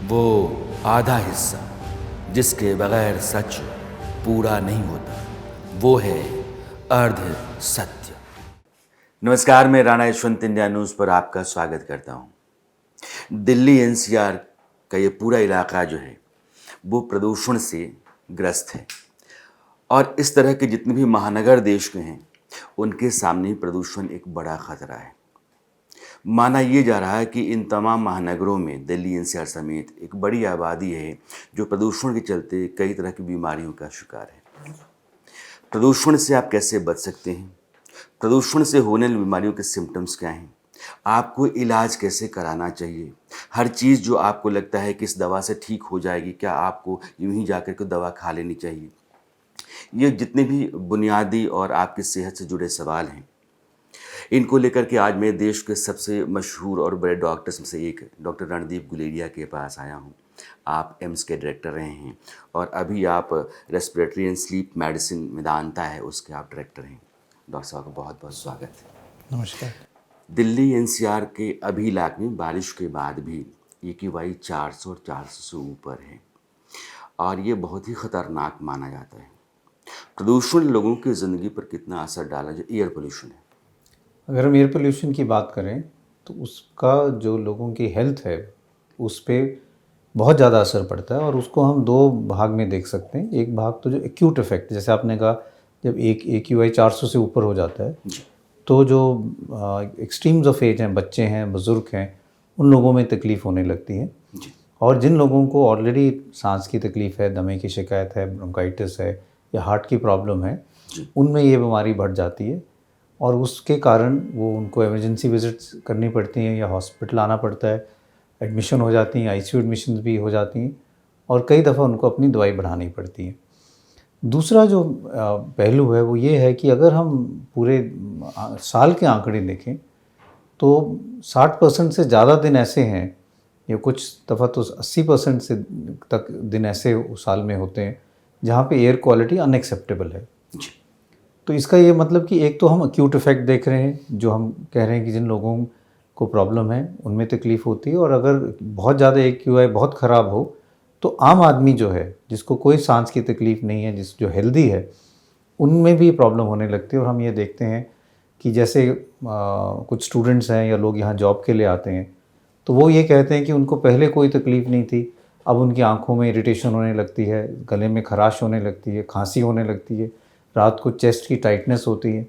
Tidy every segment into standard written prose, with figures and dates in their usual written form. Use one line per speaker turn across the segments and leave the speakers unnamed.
वो आधा हिस्सा जिसके बगैर सच पूरा नहीं होता, वो है अर्ध सत्य। नमस्कार, मैं राणा यशवंत इंडिया न्यूज़ पर आपका स्वागत करता हूँ। दिल्ली एनसीआर का ये पूरा इलाका जो है वो प्रदूषण से ग्रस्त है और इस तरह के जितने भी महानगर देश के हैं उनके सामने प्रदूषण एक बड़ा खतरा है। माना ये जा रहा है कि इन तमाम महानगरों में दिल्ली एनसीआर समेत एक बड़ी आबादी है जो प्रदूषण के चलते कई तरह की बीमारियों का शिकार है। प्रदूषण से आप कैसे बच सकते हैं? प्रदूषण से होने वाली बीमारियों के सिम्टम्स क्या हैं? आपको इलाज कैसे कराना चाहिए? हर चीज़ जो आपको लगता है कि इस दवा से ठीक हो जाएगी, क्या आपको यूं ही जाकर के दवा खा लेनी चाहिए? ये जितने भी बुनियादी और आपकी सेहत से जुड़े सवाल हैं, इनको लेकर के आज मैं देश के सबसे मशहूर और बड़े डॉक्टर्स में से एक डॉक्टर रणदीप गुलेरिया के पास आया हूँ। आप एम्स के डायरेक्टर रहे हैं और अभी आप respiratory and sleep medicine Medanta है उसके आप डायरेक्टर हैं। डॉक्टर साहब का बहुत बहुत स्वागत है।
नमस्कार।
दिल्ली एनसीआर के अभी इलाके में बारिश के बाद भी AQI 400 और 400 से ऊपर है और ये बहुत ही ख़तरनाक माना जाता है। प्रदूषण लोगों की ज़िंदगी पर कितना असर डाला जो एयर पोल्यूशन है?
अगर हम एयर पोल्यूशन की बात करें तो उसका जो लोगों की हेल्थ है उस पर बहुत ज़्यादा असर पड़ता है और उसको हम दो भाग में देख सकते हैं। एक भाग तो जो एक्यूट इफेक्ट, जैसे आपने कहा, जब एक AQI 400 से ऊपर हो जाता है तो जो एक्सट्रीम्स ऑफ एज हैं, बच्चे हैं, बुज़ुर्ग हैं, उन लोगों में तकलीफ़ होने लगती है। और जिन लोगों को ऑलरेडी सांस की तकलीफ़ है, दमे की शिकायत है, ब्रोंकाइटिस है या हार्ट की प्रॉब्लम है, उनमें ये बीमारी बढ़ जाती है और उसके कारण वो उनको इमरजेंसी विजिट्स करनी पड़ती हैं या हॉस्पिटल आना पड़ता है, एडमिशन हो जाती हैं, ICU एडमिशन भी हो जाती हैं और कई दफ़ा उनको अपनी दवाई बढ़ानी पड़ती है। दूसरा जो पहलू है वो ये है कि अगर हम पूरे साल के आंकड़े देखें तो 60% से ज़्यादा दिन ऐसे हैं या कुछ दफ़ा तो 80% से तक दिन ऐसे साल में होते हैं जहाँ पे एयर क्वालिटी अनएक्सेप्टेबल है। तो इसका ये मतलब कि एक तो हम एक्यूट इफेक्ट देख रहे हैं, जो हम कह रहे हैं कि जिन लोगों को प्रॉब्लम है उनमें तकलीफ़ होती है, और अगर बहुत ज़्यादा AQI बहुत ख़राब हो तो आम आदमी जो है, जिसको कोई सांस की तकलीफ़ नहीं है, जो हेल्दी है, उनमें भी प्रॉब्लम होने लगती है। और हम ये देखते हैं कि जैसे कुछ स्टूडेंट्स हैं या लोग यहाँ जॉब के लिए आते हैं तो वो ये कहते हैं कि उनको पहले कोई तकलीफ़ नहीं थी, अब उनकी आँखों में इरिटेशन होने लगती है, गले में खराश होने लगती है, खांसी होने लगती है, रात को चेस्ट की टाइटनेस होती है।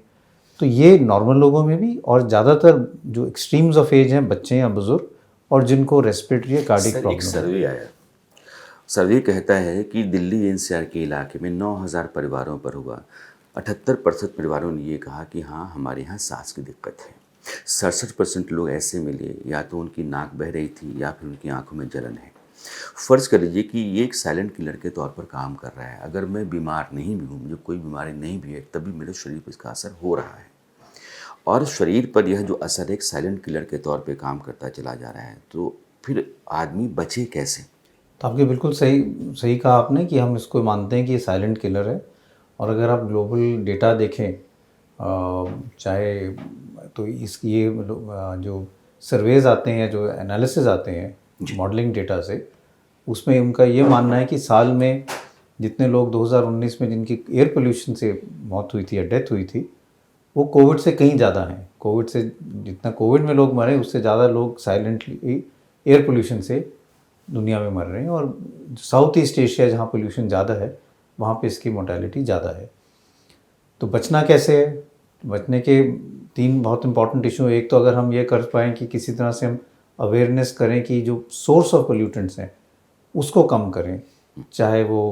तो ये नॉर्मल लोगों में भी, और ज़्यादातर जो एक्सट्रीम्स ऑफ एज हैं, बच्चे या बुज़ुर्ग, और जिनको रेस्पिरेटरी या कार्डिक प्रॉब्लम।
एक सर्वे आया, सर्वे कहता है कि दिल्ली एनसीआर के इलाके में 9,000 परिवारों पर हुआ। 78% परिवारों ने ये कहा कि हाँ, हमारे यहाँ सांस की दिक्कत है। 67% लोग ऐसे मिले या तो उनकी नाक बह रही थी या फिर उनकी आंखों में जलन है। फ़र्ज़ कर लीजिए कि ये एक साइलेंट किलर के तौर पर काम कर रहा है। अगर मैं बीमार नहीं भी हूँ, मुझे कोई बीमारी नहीं भी है, तभी मेरे शरीर पर इसका असर हो रहा है और शरीर पर यह जो असर एक साइलेंट किलर के तौर पे काम करता चला जा रहा है, तो फिर आदमी बचे कैसे?
तो आपके बिल्कुल सही सही कहा आपने कि हम इसको मानते हैं कि ये साइलेंट किलर है। और अगर आप ग्लोबल डेटा देखें, चाहे तो ये जो सर्वेज आते हैं, जो एनालिसिस आते हैं मॉडलिंग डेटा से, उसमें उनका ये मानना है कि साल में जितने लोग 2019 में जिनकी एयर पोल्यूशन से मौत हुई थी या डेथ हुई थी, वो कोविड से कहीं ज़्यादा हैं। कोविड से जितना कोविड में लोग मरे, उससे ज़्यादा लोग साइलेंटली एयर पोल्यूशन से दुनिया में मर रहे हैं। और साउथ ईस्ट एशिया जहाँ पोल्यूशन ज़्यादा है, वहाँ पे इसकी मोर्टेलिटी ज़्यादा है। तो बचना कैसे है? बचने के 3 बहुत इंपॉर्टेंट इशू। एक तो अगर हम ये कर पाएँ कि किसी तरह से हम अवेयरनेस करें कि जो सोर्स ऑफ पोल्यूटेंट्स हैं उसको कम करें, चाहे वो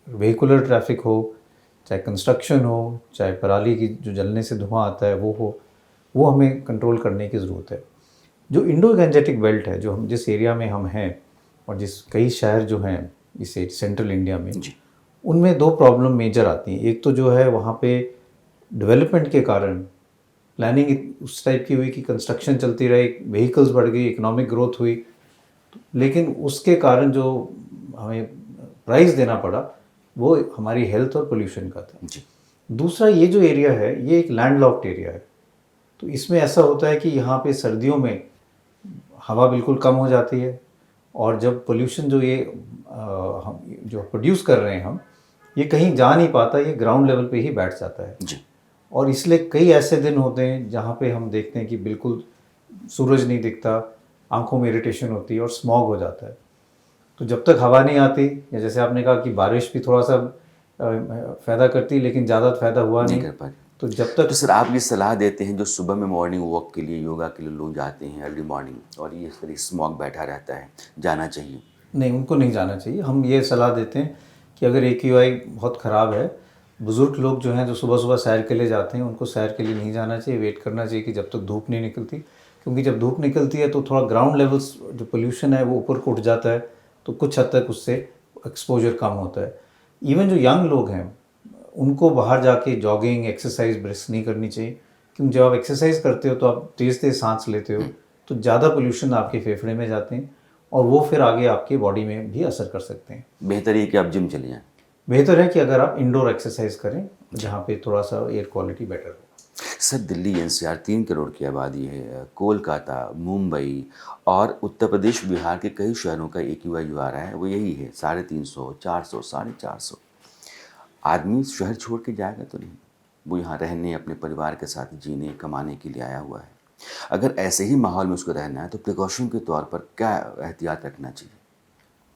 व्हीकुलर ट्रैफिक हो, चाहे कंस्ट्रक्शन हो, चाहे पराली की जो जलने से धुआं आता है वो हो, वो हमें कंट्रोल करने की ज़रूरत है। जो इंडो गैंजेटिक बेल्ट है, जो हम जिस एरिया में हम हैं और जिस कई शहर जो हैं इस सेंट्रल इंडिया में, उनमें 2 प्रॉब्लम मेजर आती हैं। एक तो जो है वहाँ पे डेवलपमेंट के कारण प्लानिंग उस टाइप की हुई कि कंस्ट्रक्शन चलती रही, व्हीकल्स बढ़ गई, इकोनॉमिक ग्रोथ हुई, लेकिन उसके कारण जो हमें प्राइस देना पड़ा वो हमारी हेल्थ और पोल्यूशन का था। दूसरा, ये जो एरिया है ये एक लैंडलॉक्ड एरिया है। तो इसमें ऐसा होता है कि यहाँ पे सर्दियों में हवा बिल्कुल कम हो जाती है और जब पोल्यूशन जो ये हम जो प्रोड्यूस कर रहे हैं हम, ये कहीं जा नहीं पाता, ये ग्राउंड लेवल पे ही बैठ जाता है।
जी।
और इसलिए कई ऐसे दिन होते हैं जहाँ पे हम देखते हैं कि बिल्कुल सूरज नहीं दिखता, आंखों में इरिटेशन होती है और स्मॉग हो जाता है। तो जब तक हवा नहीं आती, या जैसे आपने कहा कि बारिश भी थोड़ा सा फ़ायदा करती, लेकिन ज़्यादा फ़ायदा हुआ
नहीं
नहीं।
कर पा रहे।
तो जब तक
तो सर आप ये सलाह देते हैं जो सुबह में मॉर्निंग वॉक के लिए, योगा के लिए लोग जाते हैं अर्ली मॉर्निंग, और ये इस तरह स्मॉग बैठा रहता है, जाना चाहिए?
नहीं, उनको नहीं जाना चाहिए। हम ये सलाह देते हैं कि अगर AQI बहुत ख़राब है, बुज़ुर्ग लोग जो हैं जो सुबह सुबह सैर के लिए जाते हैं, उनको सैर के लिए नहीं जाना चाहिए, वेट करना चाहिए कि जब तक धूप नहीं निकलती। क्योंकि जब धूप निकलती है तो थोड़ा ग्राउंड लेवल्स जो पोल्यूशन है वो ऊपर को उठ जाता है, तो कुछ हद तक उससे एक्सपोजर कम होता है। इवन जो यंग लोग हैं उनको बाहर जाके जॉगिंग, एक्सरसाइज, ब्रिस्क नहीं करनी चाहिए। क्योंकि जब आप एक्सरसाइज करते हो तो आप तेज़ तेज़ सांस लेते हो, तो ज़्यादा पोल्यूशन आपके फेफड़े में जाते हैं और वो फिर आगे आपके बॉडी में भी असर कर सकते हैं।
बेहतर ये कि आप जिम चले जाएं।
बेहतर है कि अगर आप इंडोर एक्सरसाइज करें जहाँ पे थोड़ा सा एयर क्वालिटी बेटर हो।
सर दिल्ली NCR 3 करोड़ की आबादी है, कोलकाता, मुंबई और उत्तर प्रदेश, बिहार के कई शहरों का AQI जो आ रहा है वो यही है, 350, 400, 450। आदमी शहर छोड़ के जाएगा तो नहीं, वो यहाँ रहने, अपने परिवार के साथ जीने, कमाने के लिए आया हुआ है। अगर ऐसे ही माहौल में उसको रहना है तो प्रिकॉशन के तौर पर क्या एहतियात रखना चाहिए?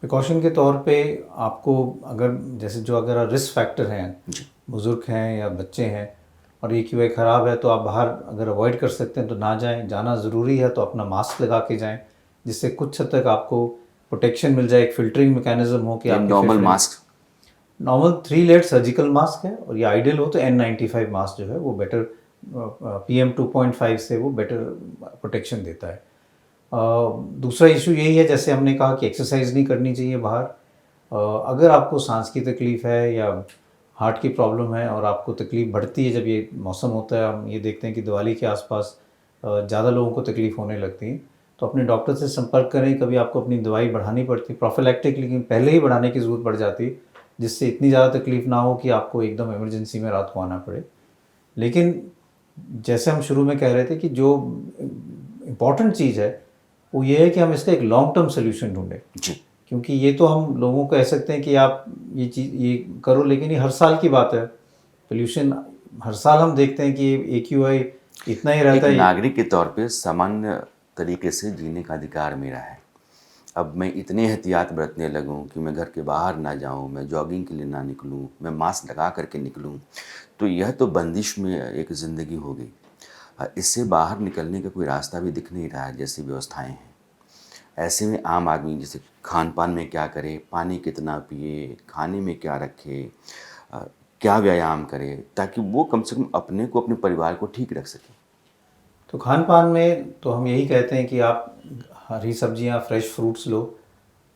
प्रिकॉशन के तौर पे आपको अगर जैसे जो अगर रिस्क फैक्टर हैं,
जी।
बुज़ुर्ग हैं या बच्चे हैं और AQI ख़राब है, तो आप बाहर अगर अवॉइड कर सकते हैं तो ना जाएं। जाना ज़रूरी है तो अपना मास्क लगा के जाएं, जिससे कुछ हद तक आपको प्रोटेक्शन मिल जाए, एक फिल्टरिंग मैकेनिज्म हो कि आपके
नॉर्मल
फेफड़े।
Mask?
Normal 3 layer surgical mask है, और ये आइडियल हो तो N95 मास्क जो है वो बेटर, PM 2.5 से वो बेटर प्रोटेक्शन देता है। दूसरा इशू यही है, जैसे हमने कहा कि एक्सरसाइज नहीं करनी चाहिए बाहर। अगर आपको सांस की तकलीफ़ है या हार्ट की प्रॉब्लम है और आपको तकलीफ़ बढ़ती है जब ये मौसम होता है, हम ये देखते हैं कि दिवाली के आसपास ज़्यादा लोगों को तकलीफ़ होने लगती है, तो अपने डॉक्टर से संपर्क करें। कभी आपको अपनी दवाई बढ़ानी पड़ती है प्रोफिलैक्टिक, लेकिन पहले ही बढ़ाने की ज़रूरत पड़ जाती है, जिससे इतनी ज़्यादा तकलीफ़ ना हो कि आपको एकदम इमरजेंसी में रात को आना पड़े। लेकिन जैसे हम शुरू में कह रहे थे कि जो इम्पॉर्टेंट चीज़ है वो ये है कि हम इसका एक लॉन्ग टर्म सोल्यूशन ढूंढें।
जी।
क्योंकि ये तो हम लोगों को कह सकते हैं कि आप ये चीज़ ये करो, लेकिन ये हर साल की बात है। पोल्यूशन हर साल हम देखते हैं कि AQI इतना ही
एक
रहता है।
नागरिक के तौर पे सामान्य तरीके से जीने का अधिकार मेरा है। अब मैं इतने एहतियात बरतने लगूं कि मैं घर के बाहर ना जाऊं, मैं जॉगिंग के लिए ना निकलूं, मैं मास्क लगा करके निकलूं, तो यह तो बंदिश में एक ज़िंदगी हो गई। इससे बाहर निकलने का कोई रास्ता भी दिख नहीं रहा है जैसी व्यवस्थाएं हैं। ऐसे में आम आदमी जैसे खान पान में क्या करे, पानी कितना पिए, खाने में क्या रखे, क्या व्यायाम करे, ताकि वो कम से कम अपने को, अपने परिवार को ठीक रख सके।
तो खान पान में तो हम यही कहते हैं कि आप हरी सब्जियां, फ्रेश फ्रूट्स लो,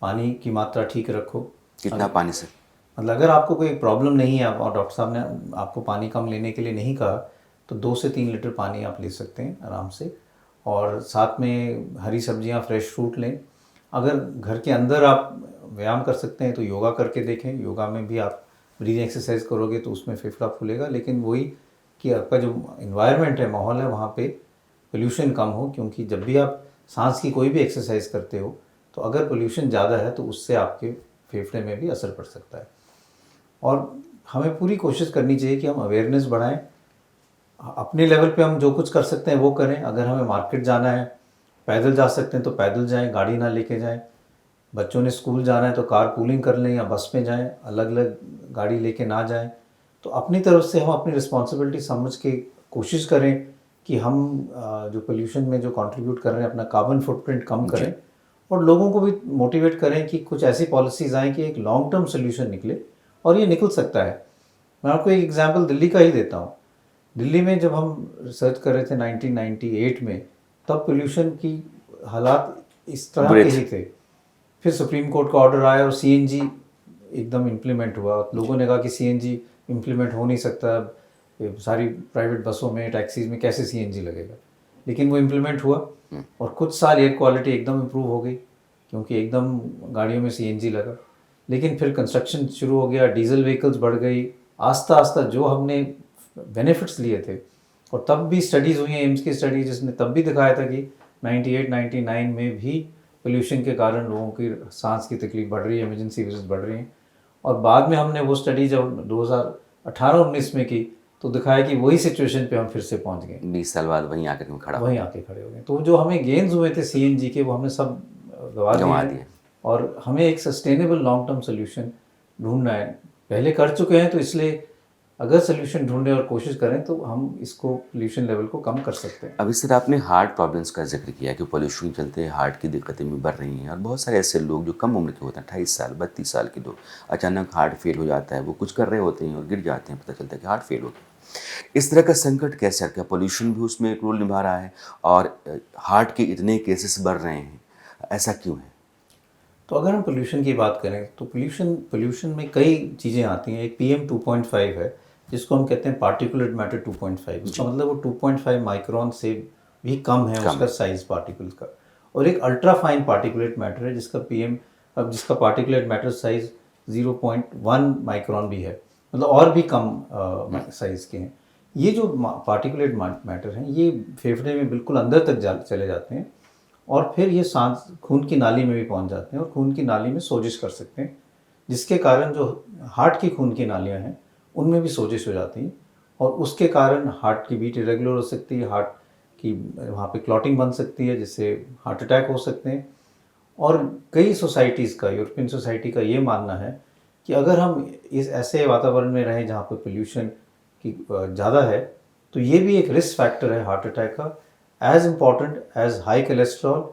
पानी की मात्रा ठीक रखो।
कितना पानी से?
मतलब अगर आपको कोई प्रॉब्लम नहीं है और डॉक्टर साहब ने आपको पानी कम लेने के लिए नहीं कहा, तो 2 से 3 लीटर पानी आप ले सकते हैं आराम से। और साथ में हरी सब्जियां, फ्रेश फ्रूट लें। अगर घर के अंदर आप व्यायाम कर सकते हैं तो योगा करके देखें। योगा में भी आप ब्रीदिंग एक्सरसाइज करोगे तो उसमें फेफड़ा फूलेगा, लेकिन वही कि आपका जो इन्वायरमेंट है, माहौल है, वहाँ पे पोल्यूशन कम हो। क्योंकि जब भी आप सांस की कोई भी एक्सरसाइज करते हो तो अगर पोल्यूशन ज़्यादा है तो उससे आपके फेफड़े में भी असर पड़ सकता है। और हमें पूरी कोशिश करनी चाहिए कि हम अवेयरनेस बढ़ाएं। अपने लेवल पे हम जो कुछ कर सकते हैं वो करें। अगर हमें मार्केट जाना है, पैदल जा सकते हैं तो पैदल जाएं, गाड़ी ना लेके जाएं। बच्चों ने स्कूल जाना है तो कार पूलिंग कर लें या बस में जाएं, अलग अलग गाड़ी लेके ना जाएं। तो अपनी तरफ से हम अपनी रिस्पॉन्सिबिलिटी समझ के कोशिश करें कि हम जो पोल्यूशन में जो कंट्रीब्यूट कर रहे हैं अपना कार्बन फुटप्रिंट कम करें, और लोगों को भी मोटिवेट करें कि कुछ ऐसी पॉलिसीज़ आएँ कि एक लॉन्ग टर्म सोल्यूशन निकले, और ये निकल सकता है। मैं आपको एक एग्जांपल दिल्ली का ही देता हूँ। दिल्ली में जब हम रिसर्च कर रहे थे 1998 में, तब पोल्यूशन की हालात इस तरह के ही थे। फिर सुप्रीम कोर्ट का ऑर्डर आया और CNG एकदम इम्प्लीमेंट हुआ। लोगों ने कहा कि CNG इम्प्लीमेंट हो नहीं सकता, सारी प्राइवेट बसों में, टैक्सीज में कैसे CNG लगेगा। लेकिन वो इम्प्लीमेंट हुआ और कुछ साल एयर क्वालिटी एकदम इम्प्रूव हो गई, क्योंकि एकदम गाड़ियों में CNG लगा। लेकिन फिर कंस्ट्रक्शन शुरू हो गया, डीजल व्हीकल्स बढ़ गई, आस्ता आस्ता जो हमने बेनिफिट्स लिए थे। और तब भी स्टडीज़ हुई हैं, एम्स की स्टडी, जिसने तब भी दिखाया था कि 98-99 में भी पोल्यूशन के कारण लोगों की सांस की तकलीफ बढ़ रही है, इमरजेंसी विजिट बढ़ रही हैं। और बाद में हमने वो स्टडी जब 2018-19 में की तो दिखाया कि वही सिचुएशन पे हम फिर से पहुंच गए,
20 साल बाद वहीं आकर के खड़ा
वहीं आके खड़े हो गए। तो जो हमें गेन्स हुए थे सीएनजी के, वो हमने सब गंवा दिए
गंवा
हैं।
दिए।
और हमें एक सस्टेनेबल लॉन्ग टर्म सोल्यूशन ढूंढना है। पहले कर चुके हैं, तो इसलिए अगर सोल्यूशन ढूंढने और कोशिश करें तो हम इसको पोल्यूशन लेवल को कम कर सकते हैं।
अभी सर आपने हार्ट प्रॉब्लम्स का जिक्र किया कि पोल्यूशन के चलते हार्ट की दिक्कतें भी बढ़ रही हैं, और बहुत सारे ऐसे लोग जो कम उम्र के होते हैं, 28 साल 32 साल के लोग, अचानक हार्ट फेल हो जाता है, वो कुछ कर रहे होते हैं और गिर जाते हैं, पता चलता है कि हार्ट फेल हो गया। इस तरह का संकट कैसे, क्या पोल्यूशन भी उसमें एक रोल निभा रहा है, और हार्ट के इतने केसेस बढ़ रहे हैं, ऐसा क्यों है?
तो अगर हम पोल्यूशन की बात करें तो पोल्यूशन में कई चीज़ें आती हैं। एक PM 2.5 है, जिसको हम कहते हैं पार्टिकुलेट मैटर 2.5। इसका मतलब वो 2.5 माइक्रोन से भी कम है उसका साइज पार्टिकल्स का। और एक अल्ट्रा फाइन पार्टिकुलेट मैटर है जिसका पार्टिकुलेट मैटर साइज 0.1 माइक्रोन भी है, मतलब और भी कम साइज के हैं। ये जो पार्टिकुलेट मैटर हैं, ये फेफड़े में बिल्कुल अंदर तक चले जाते हैं, और फिर ये सांस खून की नाली में भी पहुंच जाते हैं और खून की नाली में सोजिश कर सकते हैं, जिसके कारण जो हार्ट की खून की नालियां हैं उनमें भी सोजिश हो जाती हैं, और उसके कारण हार्ट की बीट इरेगुलर हो सकती है, हार्ट की वहाँ पे क्लॉटिंग बन सकती है, जिससे हार्ट अटैक हो सकते हैं। और कई सोसाइटीज़ का, यूरोपियन सोसाइटी का ये मानना है कि अगर हम इस ऐसे वातावरण में रहें जहाँ पर पोल्यूशन की ज़्यादा है, तो ये भी एक रिस्क फैक्टर है हार्ट अटैक का, as important as high cholesterol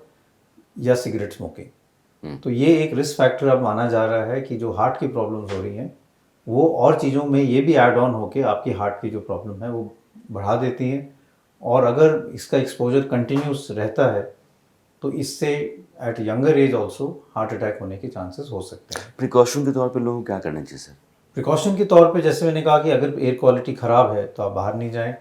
या सिगरेट स्मोकिंग। तो ये एक रिस्क फैक्टर अब माना जा रहा है कि जो हार्ट की प्रॉब्लम्स हो रही हैं, वो और चीज़ों में ये भी ऐड ऑन होकर आपकी हार्ट की जो प्रॉब्लम है वो बढ़ा देती हैं। और अगर इसका एक्सपोजर कंटिन्यूस रहता है तो इससे at younger age also heart attack होने के चांसेस हो सकते हैं।
प्रिकॉशन के तौर पर लोगों को क्या करना चाहिए सर?
प्रिकॉशन के तौर पे जैसे मैंने कहा कि अगर एयर क्वालिटी ख़राब है तो आप बाहर नहीं जाएं।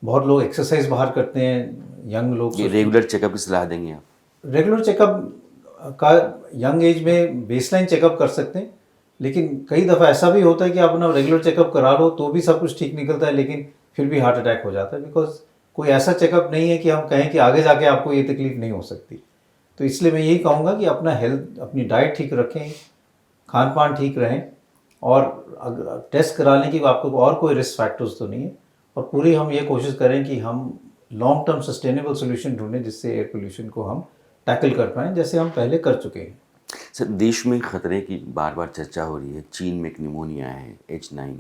बहुत लोग एक्सरसाइज बाहर करते हैं, यंग लोग।
ये रेगुलर चेकअप की सलाह देंगे आप?
रेगुलर चेकअप का यंग एज में बेसलाइन चेकअप कर सकते हैं, लेकिन कई दफ़ा ऐसा भी होता है कि आप अपना रेगुलर चेकअप करा लो तो भी सब कुछ ठीक निकलता है, लेकिन फिर भी हार्ट अटैक हो जाता है, बिकॉज कोई ऐसा चेकअप नहीं है कि हम कहें कि आगे जाके आपको ये तकलीफ नहीं हो सकती। तो इसलिए मैं यही कहूँगा कि अपना हेल्थ, अपनी डाइट ठीक रखें, खान पान ठीक रहें, और टेस्ट करा लें कि आपको और कोई रिस्क फैक्टर्स तो नहीं है, और पूरी हम ये कोशिश करें कि हम लॉन्ग टर्म सस्टेनेबल सोल्यूशन ढूंढें जिससे एयर पोल्यूशन को हम टैकल कर पाएँ, जैसे हम पहले कर चुके हैं।
सर, देश में खतरे की बार बार चर्चा हो रही है। चीन में एक निमोनिया है, H9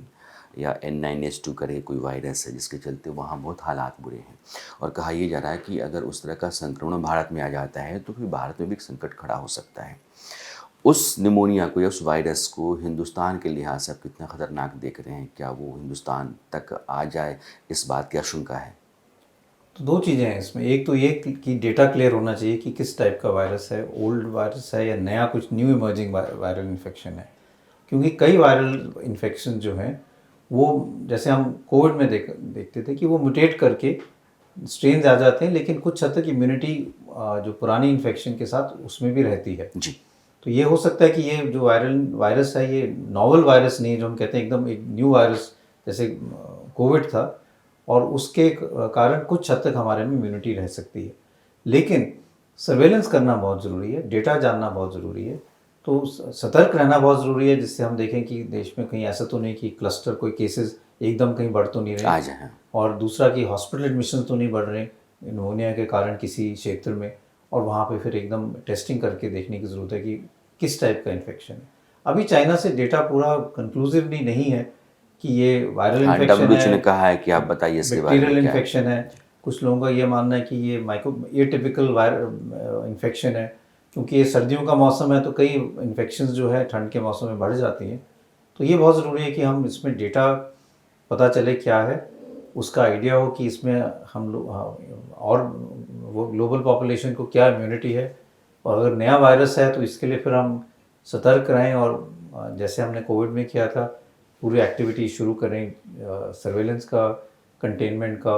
या N9H2 करके कोई वायरस है, जिसके चलते वहाँ बहुत हालात बुरे हैं, और कहा यह जा रहा है कि अगर उस तरह का संक्रमण भारत में आ जाता है तो फिर भारत में भी एक संकट खड़ा हो सकता है। उस निमोनिया को या उस वायरस को हिंदुस्तान के लिहाज से आप कितना खतरनाक देख रहे हैं? क्या वो हिंदुस्तान तक आ जाए, इस बात की आशंका है?
तो दो चीज़ें हैं इसमें। एक तो ये कि डेटा क्लियर होना चाहिए कि किस टाइप का वायरस है, ओल्ड वायरस है या नया कुछ न्यू इमर्जिंग वायरल इन्फेक्शन है। क्योंकि कई वायरल इन्फेक्शन जो हैं वो, जैसे हम कोविड में देखते थे कि वो म्यूटेट करके स्ट्रेन आ जाते हैं, लेकिन कुछ हद तक इम्यूनिटी जो पुरानी इन्फेक्शन के साथ उसमें भी रहती है
जी।
तो ये हो सकता है कि ये जो वायरस है ये नॉवल वायरस नहीं है, जो हम कहते हैं एकदम एक न्यू वायरस जैसे कोविड था, और उसके कारण कुछ हद तक हमारे में इम्यूनिटी रह सकती है। लेकिन सर्वेलेंस करना बहुत ज़रूरी है, डेटा जानना बहुत ज़रूरी है, तो सतर्क रहना बहुत ज़रूरी है, जिससे हम देखें कि देश में कहीं ऐसा तो नहीं कि क्लस्टर कोई केसेस एकदम कहीं बढ़ तो नहीं
आ
रहे,
जाए।
और दूसरा कि हॉस्पिटल एडमिशन तो नहीं बढ़ रहे निमोनिया के कारण किसी क्षेत्र में, और वहाँ पे फिर एकदम टेस्टिंग करके देखने की ज़रूरत है कि किस टाइप का इन्फेक्शन है। अभी चाइना से डेटा पूरा कंक्लूसिवली नहीं है कि ये वायरल इन्फेक्शन
WHO ने
है,
कहा है कि आप बताइए इसके बारे में
बैक्टीरियल
क्या है?
इन्फेक्शन है। कुछ लोगों का ये मानना है कि ये एटिपिकल इन्फेक्शन है, क्योंकि ये सर्दियों का मौसम है तो कई इन्फेक्शंस जो है ठंड के मौसम में बढ़ जाती हैं। तो ये बहुत ज़रूरी है कि हम इसमें डेटा पता चले क्या है, उसका आइडिया हो कि इसमें हम लोग और वो ग्लोबल पॉपुलेशन को क्या इम्यूनिटी है, और अगर नया वायरस है तो इसके लिए फिर हम सतर्क रहें, और जैसे हमने कोविड में किया था पूरी एक्टिविटी शुरू करें सर्वेलेंस का, कंटेनमेंट का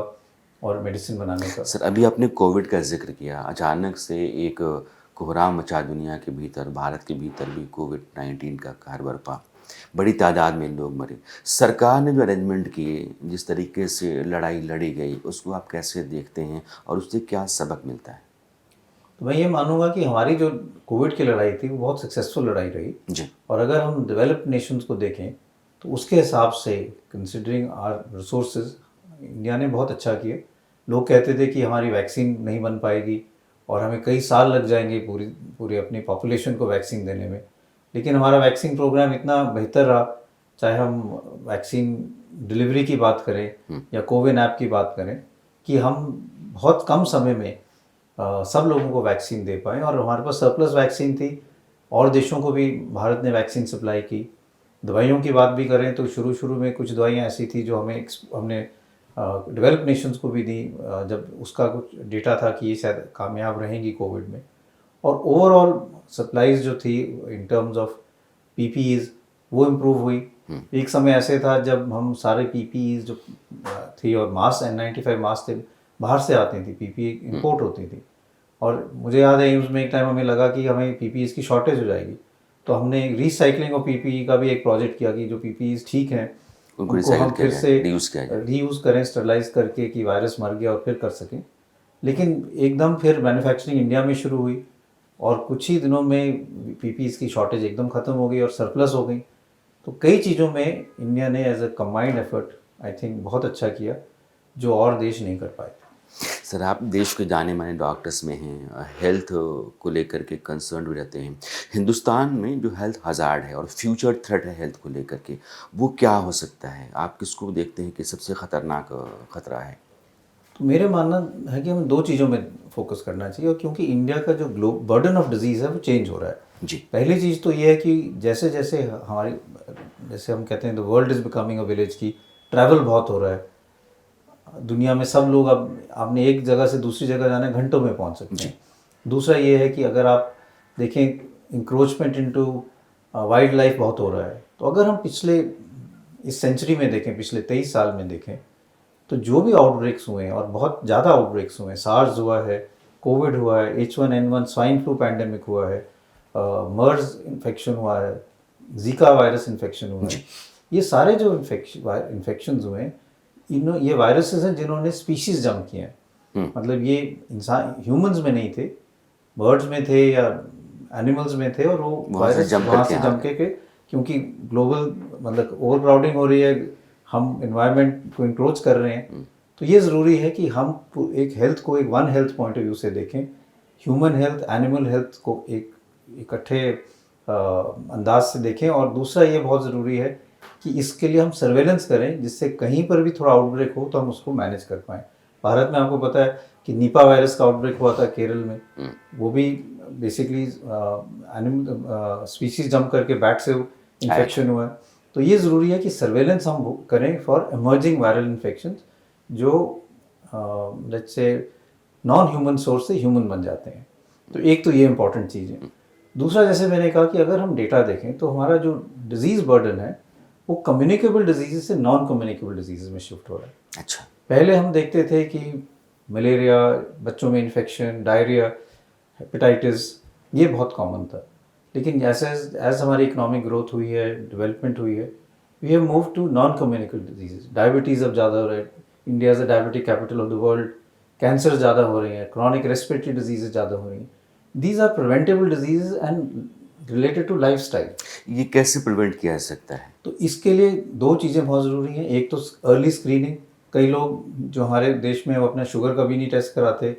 और मेडिसिन बनाने का।
सर, अभी आपने कोविड का जिक्र किया, अचानक से एक कोहराम मचा दुनिया के भीतर, भारत के भीतर भी कोविड-19 का कहर बरपा, बड़ी तादाद में लोग मरे। सरकार ने जो अरेंजमेंट किए, जिस तरीके से लड़ाई लड़ी गई, उसको आप कैसे देखते हैं और उससे क्या सबक मिलता है?
तो मैं ये मानूंगा कि हमारी जो कोविड की लड़ाई थी वो बहुत सक्सेसफुल लड़ाई रही।
जी।
और अगर हम डेवलप्ड नेशंस को देखें तो उसके हिसाब से कंसिडरिंग आवर रिसोर्सेज इंडिया ने बहुत अच्छा किया। लोग कहते थे कि हमारी वैक्सीन नहीं बन पाएगी और हमें कई साल लग जाएंगे पूरी अपनी पॉपुलेशन को वैक्सीन देने में, लेकिन हमारा वैक्सीन प्रोग्राम इतना बेहतर रहा। चाहे हम वैक्सीन डिलीवरी की बात करें या कोविन ऐप की बात करें, कि हम बहुत कम समय में सब लोगों को वैक्सीन दे पाए और हमारे पास सरप्लस वैक्सीन थी। और देशों को भी भारत ने वैक्सीन सप्लाई की। दवाइयों की बात भी करें तो शुरू में कुछ दवाइयाँ ऐसी थी जो हमने डेवलप नेशंस को भी दी, जब उसका कुछ डेटा था कि ये शायद कामयाब रहेंगी कोविड में। और ओवरऑल सप्लाईज जो थी इन टर्म्स ऑफ पीपीईज वो इम्प्रूव हुई। एक समय ऐसे था जब हम सारे पीपीईज जो थी और मास्क N95 मास्क थे बाहर से आती थी, पीपीई इंपोर्ट होती थी। और मुझे याद है एम्स में एक टाइम हमें लगा कि हमें पीपीईज की शॉर्टेज हो जाएगी, तो हमने रिसाइकलिंग ऑफ पीपीई का भी एक प्रोजेक्ट किया कि जो पीपीईज ठीक हैं उनको हम फिर से रीयूज़ करें, स्टरलाइज करके कि वायरस मर गया और फिर कर सकें। लेकिन एकदम फिर मैन्युफैक्चरिंग इंडिया में शुरू हुई और कुछ ही दिनों में पीपीईज की शॉर्टेज एकदम ख़त्म हो गई और सरप्लस हो गई। तो कई चीज़ों में इंडिया ने as a combined effort I think बहुत अच्छा किया जो और देश नहीं कर पाए।
सर, आप देश के जाने माने डॉक्टर्स में हैं, हेल्थ को लेकर के कंसर्न भी रहते हैं। हिंदुस्तान में जो हेल्थ हज़ार्ड है और फ्यूचर थ्रेट है हेल्थ को लेकर के, वो क्या हो सकता है? आप किसको देखते हैं कि सबसे ख़तरनाक खतरा है?
तो मेरे मानना है कि हमें दो चीज़ों में फोकस करना चाहिए, और क्योंकि इंडिया का जो बर्डन ऑफ डिजीज़ है वो चेंज हो रहा है।
जी।
पहली चीज़ तो ये है कि जैसे जैसे हमारी, जैसे हम कहते हैं the world is becoming a village, की ट्रैवल बहुत हो रहा है दुनिया में। सब लोग अब आपने एक जगह से दूसरी जगह जाना है घंटों में पहुंच सकते हैं। दूसरा ये है कि अगर आप देखें इंक्रोचमेंट इनटू वाइल्ड लाइफ बहुत हो रहा है। तो अगर हम पिछले इस सेंचुरी में देखें, पिछले 23 साल में देखें, तो जो भी आउटब्रेक्स हुए हैं और बहुत ज़्यादा आउटब्रेक्स हुए हैं, सार्स हुआ है, कोविड हुआ है, H1N1 स्वाइन फ्लू पैंडेमिक हुआ है, मर्स इन्फेक्शन हुआ है, जीका वायरस इन्फेक्शन हुआ है, ये सारे जो इन्फेक्शंस हुए हैं ये वायरसेस हैं जिन्होंने स्पीशीज जंप किए हैं। मतलब ये इंसान ह्यूमंस में नहीं थे, बर्ड्स में थे या एनिमल्स में थे, और वो वायरस वहाँ से जंप के क्योंकि ग्लोबल मतलब ओवर क्राउडिंग हो रही है, हम इन्वायरमेंट को इंक्रोच कर रहे हैं। तो ये ज़रूरी है कि हम एक हेल्थ को एक one health point of view से देखें, ह्यूमन हेल्थ एनिमल हेल्थ को एक इकट्ठे अंदाज से देखें। और दूसरा ये बहुत ज़रूरी है कि इसके लिए हम सर्वेलेंस करें, जिससे कहीं पर भी थोड़ा आउटब्रेक हो तो हम उसको मैनेज कर पाएँ। भारत में आपको पता है कि निपा वायरस का आउटब्रेक हुआ था केरल में, वो भी बेसिकली एनिमल स्पीशीज जंप करके बैट से इन्फेक्शन हुआ है। तो ये ज़रूरी है कि सर्वेलेंस हम करें फॉर इमर्जिंग वायरल इन्फेक्शन जो let's say non human source से ह्यूमन बन जाते हैं। तो एक तो ये इम्पॉर्टेंट चीज़ है। दूसरा, जैसे मैंने कहा कि अगर हम डेटा देखें तो हमारा जो डिजीज़ बर्डन है वो कम्युनिकेबल डिजीज़ से नॉन कम्युनिकेबल डिजीज़ में शिफ्ट हो रहा है।
अच्छा।
पहले हम देखते थे कि मलेरिया, बच्चों में इन्फेक्शन, डायरिया, हेपेटाइटिस, ये बहुत कॉमन था। लेकिन जैसे एज हमारी इकोनॉमिक ग्रोथ हुई है, डेवलपमेंट हुई है, we have move to non communicable disease. Diabetes अब ज़्यादा हो रहा है, India is the diabetic capital of the world. Cancer ज़्यादा हो रही हैं, क्रॉनिक रेस्पिरेटरी डिजीज़ ज़्यादा हो रही हैं। These are preventable disease and related to lifestyle.
ये कैसे प्रिवेंट किया जा सकता है?
तो इसके लिए दो चीज़ें बहुत ज़रूरी हैं। एक तो अर्ली स्क्रीनिंग। कई लोग जो हमारे देश में वो अपना शुगर कभी नहीं टेस्ट कराते।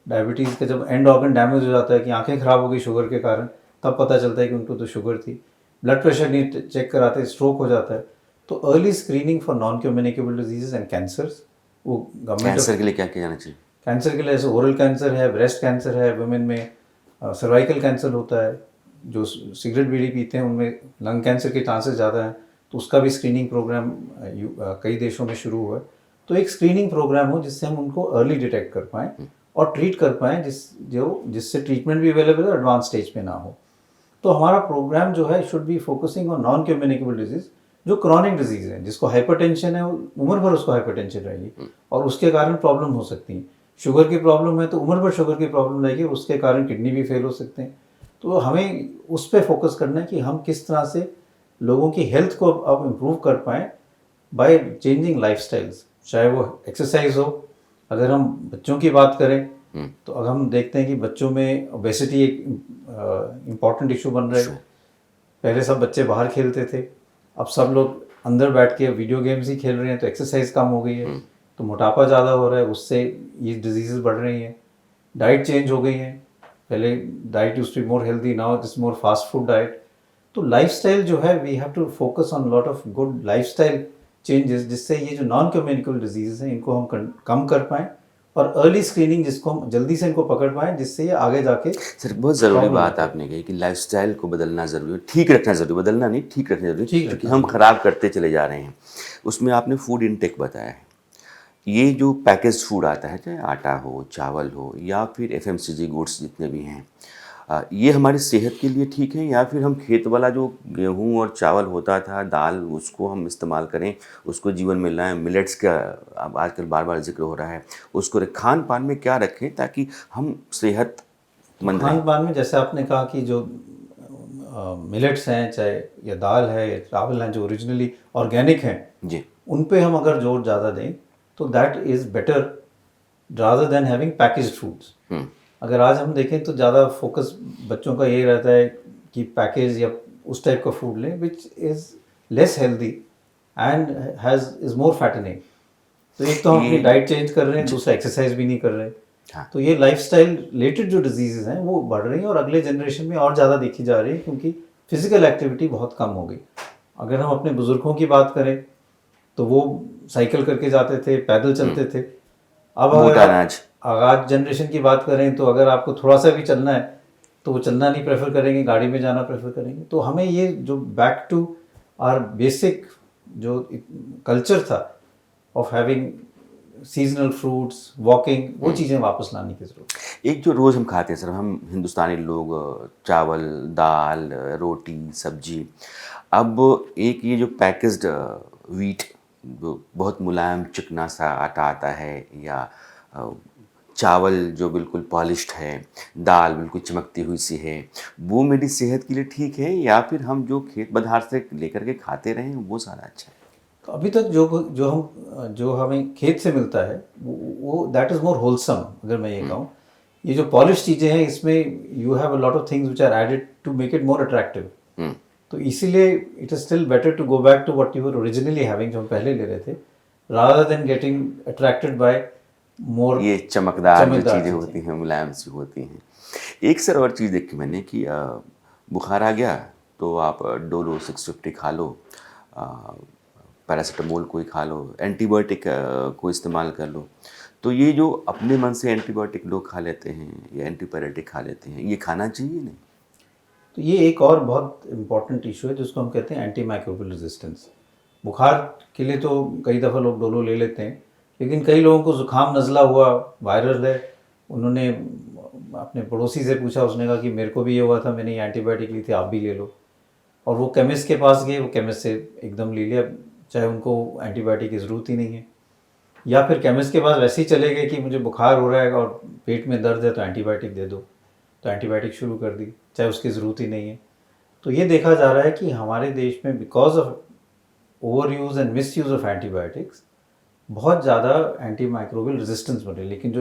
डायबिटीज़ का जब एंड ऑर्गन डैमेज हो जाता है कि आंखें ख़राब हो गई शुगर के कारण, तब पता चलता है कि उनको तो शुगर थी। ब्लड प्रेशर नहीं चेक कराते, स्ट्रोक हो जाता है। तो early screening for non communicable disease and cancers, वो गवर्नमेंट।
कैंसर के लिए क्या किया जाना चाहिए?
कैंसर के लिए जैसे ओरल कैंसर है, ब्रेस्ट कैंसर है, वुमेन में सर्वाइकल कैंसर होता है, जो सिगरेट बीड़ी पीते हैं उनमें लंग कैंसर के चांसेस ज़्यादा हैं, तो उसका भी स्क्रीनिंग प्रोग्राम कई देशों में शुरू हुआ है। तो एक स्क्रीनिंग प्रोग्राम हो जिससे हम उनको अर्ली डिटेक्ट कर पाएँ और ट्रीट कर पाएँ, जिससे ट्रीटमेंट भी अवेलेबल है, एडवांस स्टेज पे ना हो। तो हमारा प्रोग्राम जो है should be focusing on non communicable disease, जो क्रॉनिक डिजीज़ है, जिसको हाइपरटेंशन है, उम्र भर उसको हाइपरटेंशन रहेगी और उसके कारण प्रॉब्लम हो सकती है। शुगर की प्रॉब्लम है तो उम्र भर शुगर की प्रॉब्लम रहेगी, उसके कारण किडनी भी फेल हो सकते हैं। तो हमें उस पर फोकस करना है कि हम किस तरह से लोगों की हेल्थ को अब इम्प्रूव कर पाएँ बाय चेंजिंग लाइफस्टाइल्स। चाहे वो एक्सरसाइज हो, अगर हम बच्चों की बात करें तो अगर हम देखते हैं कि बच्चों में ओबेसिटी एक इम्पॉर्टेंट इशू बन रहा है। पहले सब बच्चे बाहर खेलते थे, अब सब लोग अंदर बैठ के वीडियो गेम्स ही खेल रहे हैं, तो एक्सरसाइज कम हो गई है, तो मोटापा ज़्यादा हो रहा है, उससे ये डिजीज़ बढ़ रही हैं। डाइट चेंज हो गई है, पहले diet used to be more healthy, now it is more fast food diet. तो लाइफस्टाइल जो है, we have to focus on lot of good lifestyle changes, जिससे ये जो नॉन कम्युनिकेबल डिजीज़ हैं इनको हम कम कर पाएँ, और अर्ली स्क्रीनिंग जिसको हम जल्दी से इनको पकड़ पाएँ, जिससे ये आगे जाके
सर बहुत ज़रूरी बात आपने कही कि लाइफस्टाइल को बदलना ज़रूरी है, ठीक रखना ज़रूरी, बदलना नहीं, ठीक रखना ज़रूरी, क्योंकि हम ख़राब करते चले जा रहे हैं। उसमें आपने फूड इनटेक बताया है, ये जो पैकेज फूड आता है, चाहे आटा हो, चावल हो, या फिर एफएमसीजी गुड्स जितने भी हैं, ये हमारी सेहत के लिए ठीक है, या फिर हम खेत वाला जो गेहूँ और चावल होता था, दाल, उसको हम इस्तेमाल करें, उसको जीवन में लाएं। मिलेट्स का अब आजकल बार बार जिक्र हो रहा है, उसको खान पान में क्या रखें ताकि हम सेहतमंद रहें।
खान पान में जैसे आपने कहा कि जो मिलेट्स हैं, चाहे या दाल है या चावल हैं, जो ओरिजिनली ऑर्गेनिक हैं
जी,
उन पे हम अगर जोर ज़्यादा दें तो that is better rather than having packaged foods. अगर आज हम देखें तो ज़्यादा फोकस बच्चों का यही रहता है कि पैकेज या उस टाइप का फूड लें which is less healthy and has is more fattening. तो एक तो हम अपनी डाइट चेंज कर रहे हैं, दूसरा एक्सरसाइज भी नहीं कर रहे हैं।
हाँ।
तो ये लाइफस्टाइल रिलेटेड जो डिजीज़ हैं वो बढ़ रही हैं, और अगले जनरेशन में और ज़्यादा देखी जा रही है, क्योंकि फिजिकल एक्टिविटी बहुत कम हो गई। अगर हम अपने बुज़ुर्गों की बात करें तो वो साइकिल करके जाते थे, पैदल चलते थे। अब अगर आज जनरेशन की बात करें तो अगर आपको थोड़ा सा भी चलना है तो वो चलना नहीं प्रेफर करेंगे, गाड़ी में जाना प्रेफर करेंगे। तो हमें ये जो बैक टू आवर बेसिक जो कल्चर था of having seasonal fruits, walking, वो चीज़ें वापस लाने की ज़रूरत है।
एक जो रोज़ हम खाते हैं सर, हम हिंदुस्तानी लोग, चावल, दाल, रोटी, सब्जी, अब एक ये जो पैकेज्ड व्हीट, जो बहुत मुलायम चिकना सा आटा आता है, या चावल जो बिल्कुल पॉलिश्ड है, दाल बिल्कुल चमकती हुई सी है, वो मेरी सेहत के लिए ठीक है, या फिर हम जो खेत बधार से लेकर के खाते रहे हैं वो सारा अच्छा है?
तो अभी तक जो हमें खेत से मिलता है वो दैट इज़ मोर होलसम। अगर मैं ये कहूँ, ये जो पॉलिश चीज़ें हैं इसमें you have a lot of things which are added to make it more attractive. तो इसीलिए it is still better to go back to what you were originally having, जो हम पहले ले रहे थे, rather than getting attracted by more
ये चमकदार जो चीज़ें होती हैं, मुलायम सी होती हैं। एक सर और चीज़ देखी मैंने कि बुखार आ गया तो आप डोलो 650 खा लो, पैरासीटामोल कोई खा लो, एंटीबायोटिक को इस्तेमाल कर लो। तो ये जो अपने मन से एंटीबायोटिक लोग खा लेते हैं या एंटीपायरेटिक खा लेते हैं, ये खाना चाहिए नहीं?
तो ये एक और बहुत इम्पॉर्टेंट इशू है जिसको हम कहते हैं एंटी माइक्रोबियल रेजिस्टेंस। बुखार के लिए तो कई दफ़ा लोग डोलो ले लेते हैं, लेकिन कई लोगों को ज़ुकाम नज़ला हुआ, वायरल है, उन्होंने अपने पड़ोसी से पूछा, उसने कहा कि मेरे को भी ये हुआ था, मैंने ये एंटीबायोटिक ली थी, आप भी ले लो। और वो केमिस्ट के पास गए, वो केमिस्ट से एकदम ले लिया, चाहे उनको एंटीबायोटिक की ज़रूरत ही नहीं है। या फिर केमिस्ट के पास वैसे ही चले गए कि मुझे बुखार हो रहा है और पेट में दर्द है तो एंटीबायोटिक दे दो, तो एंटीबायोटिक शुरू कर दी, चाहे उसकी ज़रूरत ही नहीं है। तो ये देखा जा रहा है कि हमारे देश में because of over use and miss use of antibiotics बहुत ज़्यादा एंटी माइक्रोबियल रेजिस्टेंस बन रही है, लेकिन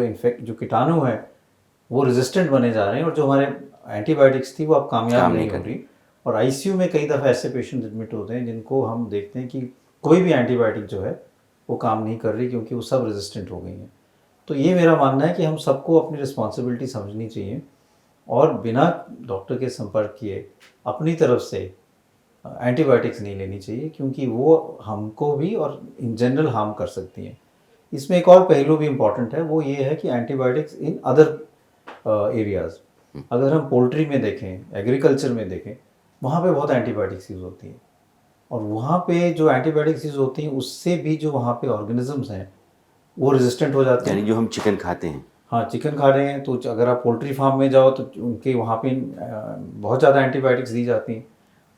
जो कीटाणु हैं वो रेजिस्टेंट बने जा रहे हैं, और जो हमारे एंटीबायोटिक्स थी वो अब कामयाब नहीं हो रही। और आईसीयू में कई दफ़ा ऐसे पेशेंट एडमिट होते हैं जिनको हम देखते हैं कि कोई भी एंटीबायोटिक जो है वो काम नहीं कर रही, क्योंकि वो सब रेजिस्टेंट हो गई हैं। तो ये मेरा मानना है कि हम सबको अपनी रिस्पॉन्सिबिलिटी समझनी चाहिए, और बिना डॉक्टर के संपर्क किए अपनी तरफ से एंटीबायोटिक्स नहीं लेनी चाहिए, क्योंकि वो हमको भी और इन जनरल हार्म कर सकती हैं। इसमें एक और पहलू भी इम्पॉर्टेंट है, वो ये है कि एंटीबायोटिक्स इन अदर एरियाज़, अगर हम पोल्ट्री में देखें, एग्रीकल्चर में देखें, वहाँ पे बहुत एंटीबायोटिक्स यूज़ होती हैं, और वहाँ पे जो एंटीबायोटिक्स यूज़ होती हैं उससे भी जो वहाँ पे ऑर्गेनिजम्स हैं वो रेजिस्टेंट हो जाते हैं।
यानी जो हम चिकन खाते हैं,
हाँ, चिकन खा रहे हैं तो अगर आप पोल्ट्री फार्म में जाओ तो उनके वहाँ पे बहुत ज़्यादा एंटीबायोटिक्स दी जाती हैं,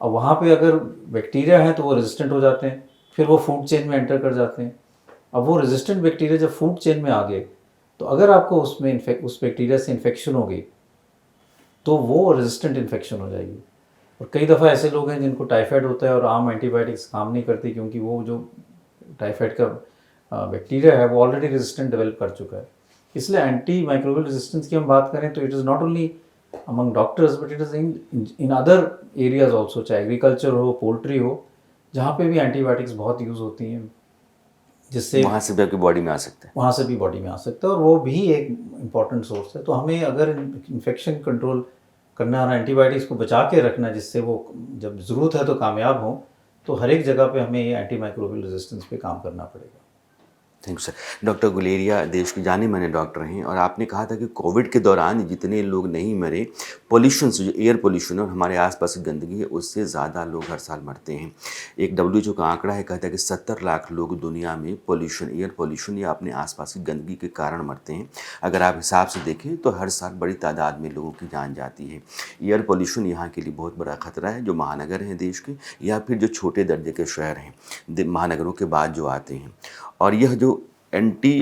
और वहाँ पे अगर बैक्टीरिया हैं तो वो रेजिस्टेंट हो जाते हैं, फिर वो फूड चेन में एंटर कर जाते हैं। अब वो रेजिस्टेंट बैक्टीरिया जब फूड चेन में आ गए तो अगर आपको उसमें उस बैक्टीरिया से इन्फेक्शन हो गई तो वो रेजिस्टेंट इन्फेक्शन हो जाएगी। और कई दफ़ा ऐसे लोग हैं जिनको टाइफाइड होता है और आम एंटीबायोटिक्स काम नहीं करती, क्योंकि वो जो टाइफाइड का बैक्टीरिया है वो ऑलरेडी रेजिस्टेंट डेवलप कर चुका है। इसलिए एंटी माइक्रोबियल रेजिस्टेंस की हम बात करें तो it is not only among doctors but it is in other areas also, चाहे एग्रीकल्चर हो, पोल्ट्री हो, जहाँ पे भी एंटीबायोटिक्स बहुत यूज़ होती हैं, जिससे
वहाँ से भी आपकी बॉडी में आ सकते हैं।
वहाँ से भी बॉडी में आ सकता है और वो भी एक इम्पॉर्टेंट सोर्स है। तो हमें अगर इन्फेक्शन कंट्रोल करना और एंटीबायोटिक्स को बचा के रखना जिससे वो जब ज़रूरत है तो कामयाब हो, तो हर एक जगह पे हमें ये एंटी माइक्रोबियल रेजिस्टेंस पे काम करना पड़ेगा।
Thank you sir. Doctor Guleria देश के जाने माने डॉक्टर हैं और आपने कहा था कि कोविड के दौरान जितने लोग नहीं मरे, पोल्यूशन से, जो एयर पोल्यूशन है और हमारे आसपास की गंदगी है, उससे ज़्यादा लोग हर साल मरते हैं। एक WHO का आंकड़ा है, कहता है कि 70 लाख लोग दुनिया में पोल्यूशन, एयर पोल्यूशन या अपने आसपास की गंदगी के कारण मरते हैं। अगर आप हिसाब से देखें तो हर साल बड़ी तादाद में लोगों की जान जाती है। एयर पोल्यूशन यहाँ के लिए बहुत बड़ा खतरा है, जो महानगर हैं देश के या फिर जो छोटे दर्जे के शहर हैं महानगरों के बाद जो आते हैं। और यह जो एंटी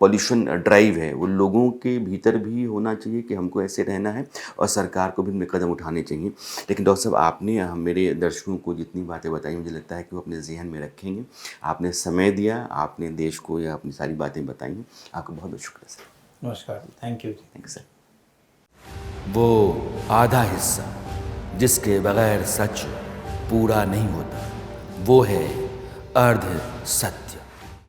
पॉल्यूशन ड्राइव है वो लोगों के भीतर भी होना चाहिए कि हमको ऐसे रहना है और सरकार को भी इनमें कदम उठाने चाहिए। लेकिन डॉक्टर साहब, आपने मेरे दर्शकों को जितनी बातें बताई, मुझे लगता है कि वो अपने जहन में रखेंगे। आपने समय दिया, आपने देश को या अपनी सारी बातें बताई हैं, आपका बहुत बहुत शुक्रिया सर।
नमस्कार, thank you.
Thank you sir. वो आधा हिस्सा जिसके बगैर सच पूरा नहीं होता, वो है अर्ध सत्य।